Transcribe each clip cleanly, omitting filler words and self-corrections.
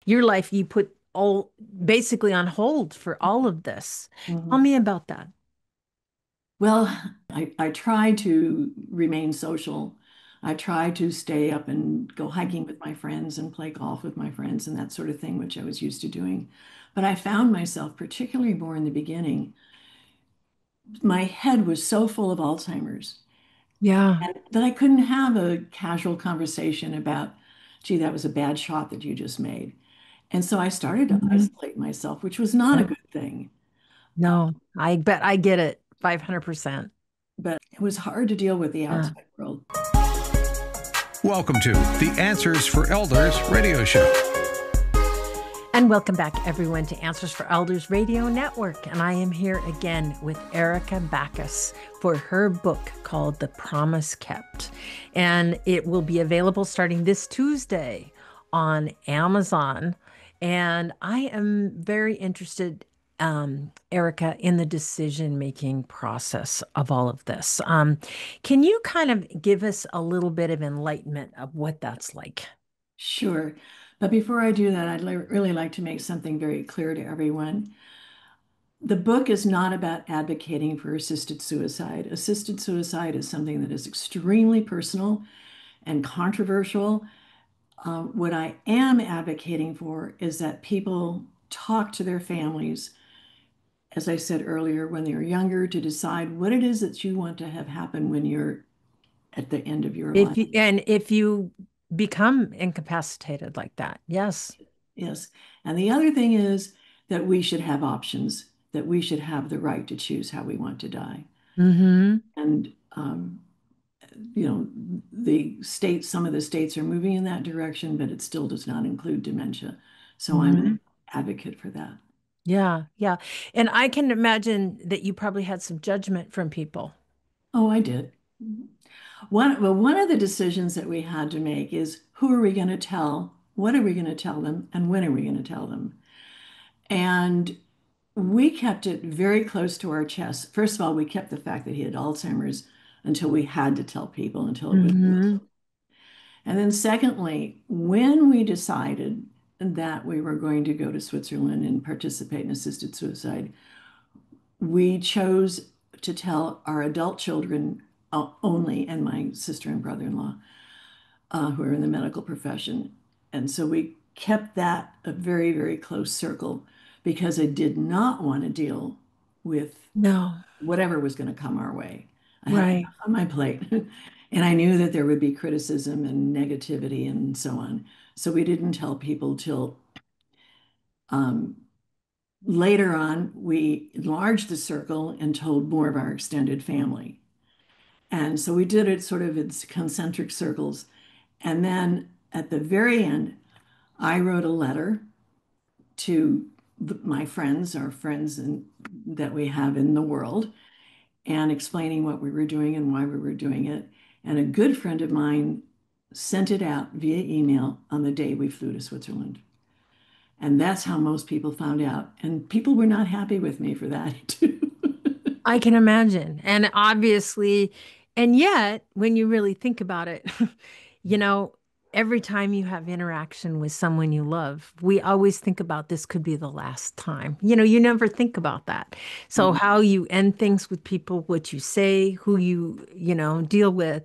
your life you put all basically on hold for all of this. Tell Mhm. me about that. Well, I try to remain social. I try to stay up and go hiking with my friends and play golf with my friends and that sort of thing, which I was used to doing. But I found myself, particularly more in the beginning, my head was so full of Alzheimer's Yeah. and that I couldn't have a casual conversation about, gee, that was a bad shot that you just made. And so I started to Mhm. isolate myself, which was not a Yeah. good thing. No, I bet I get it 500%. But it was hard to deal with the Yeah. outside world. Welcome to the Answers for Elders radio show. And welcome back, everyone, to Answers for Elders Radio Network. And I am here again with Erica Baccus for her book called The Promise Kept. And it will be available starting this Tuesday on Amazon. And I am very interested, Erica, in the decision-making process of all of this. Can you kind of give us a little bit of enlightenment of what that's like? Sure. But before I do that, really like to make something very clear to everyone. The book is not about advocating for assisted suicide. Assisted suicide is something that is extremely personal and controversial. What I am advocating for is that people talk to their families, as I said earlier, when they're younger, to decide what it is that you want to have happen when you're at the end of your life. If you become incapacitated like that, yes. Yes. And the other thing is that we should have options, that we should have the right to choose how we want to die. Mm-hmm. And, some of the states are moving in that direction, but it still does not include dementia. So I'm Mm-hmm. an advocate for that. Yeah, yeah. And I can imagine that you probably had some judgment from people. Oh, I did. One of the decisions that we had to make is who are we going to tell? What are we going to tell them? And when are we going to tell them? And we kept it very close to our chest. First of all, we kept the fact that he had Alzheimer's until we had to tell people, until it was. Mm-hmm. And then, secondly, when we decided that we were going to go to Switzerland and participate in assisted suicide, we chose to tell our adult children only, and my sister and brother-in-law, who are in the medical profession. And so we kept that a very, very close circle because I did not want to deal with No, whatever was going to come our way. I had right. enough on my plate. And I knew that there would be criticism and negativity and so on. So we didn't tell people till um, later on. We enlarged the circle and told more of our extended family. And so we did it sort of in concentric circles. And then at the very end, I wrote a letter to my friends, our friends that we have in the world, and explaining what we were doing and why we were doing it. And a good friend of mine sent it out via email on the day we flew to Switzerland. And that's how most people found out. And people were not happy with me for that, too. I can imagine. And obviously, and yet, when you really think about it, you know, every time you have interaction with someone you love, we always think about this could be the last time. You never think about that. So how you end things with people, what you say, who you deal with,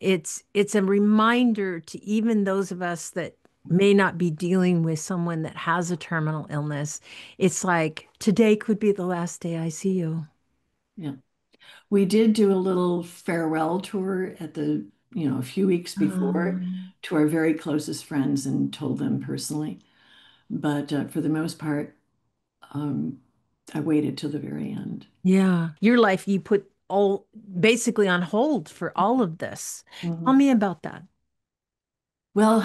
it's a reminder to even those of us that may not be dealing with someone that has a terminal illness. It's like today could be the last day I see you. Yeah. We did do a little farewell tour a few weeks before Um, to our very closest friends and told them personally. But for the most part, um, I waited till the very end. yeah, your life you put all basically on hold for all of this. Tell Mhm. me about that. Well,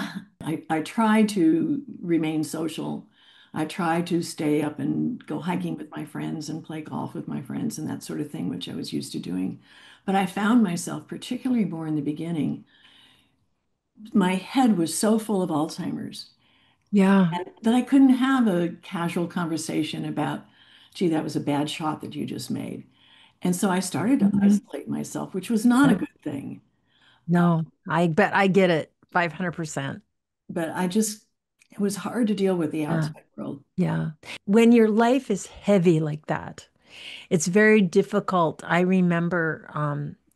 I try to remain social. I try to stay up and go hiking with my friends and play golf with my friends and that sort of thing, which I was used to doing. But I found myself, particularly more in the beginning, my head was so full of Alzheimer's Yeah. and that I couldn't have a casual conversation about, gee, that was a bad shot that you just made. And so I started to Mhm. isolate myself, which was not a Yeah. good thing. No, I bet I get it 500%. But I just It was hard to deal with the Yeah. outside world. Yeah. When your life is heavy like that, it's very difficult. I remember,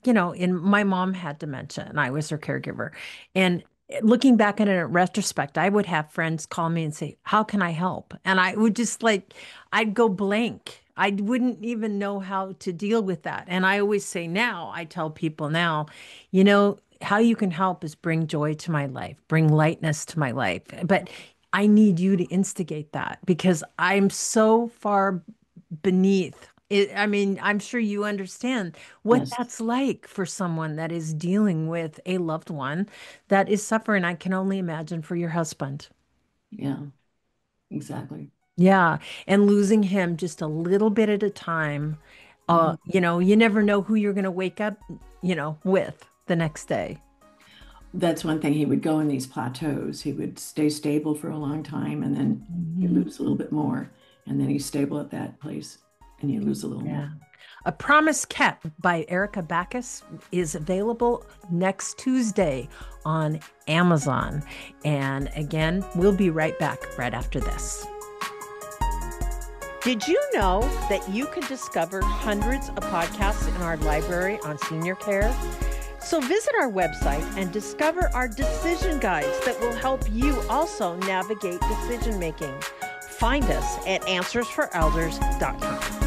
in my mom had dementia and I was her caregiver. And looking back at it in retrospect, I would have friends call me and say, "How can I help?" And I would just I'd go blank. I wouldn't even know how to deal with that. And I always say now, I tell people now, how you can help is bring joy to my life, bring lightness to my life. But I need you to instigate that because I'm so far beneath it. I mean, I'm sure you understand what Yes. that's like for someone that is dealing with a loved one that is suffering. I can only imagine for your husband. Yeah, exactly. Yeah. And losing him just a little bit at a time. Mhm. You never know who you're going to wake up, with the next day. That's one thing. He would go in these plateaus. He would stay stable for a long time and then you Mhm. lose a little bit more. And then he's stable at that place and you lose a little more. Yeah. A Promise Kept by Erica Baccus is available next Tuesday on Amazon. And again, we'll be right back right after this. Did you know that you can discover hundreds of podcasts in our library on senior care? So visit our website and discover our decision guides that will help you also navigate decision making. Find us at answersforelders.com.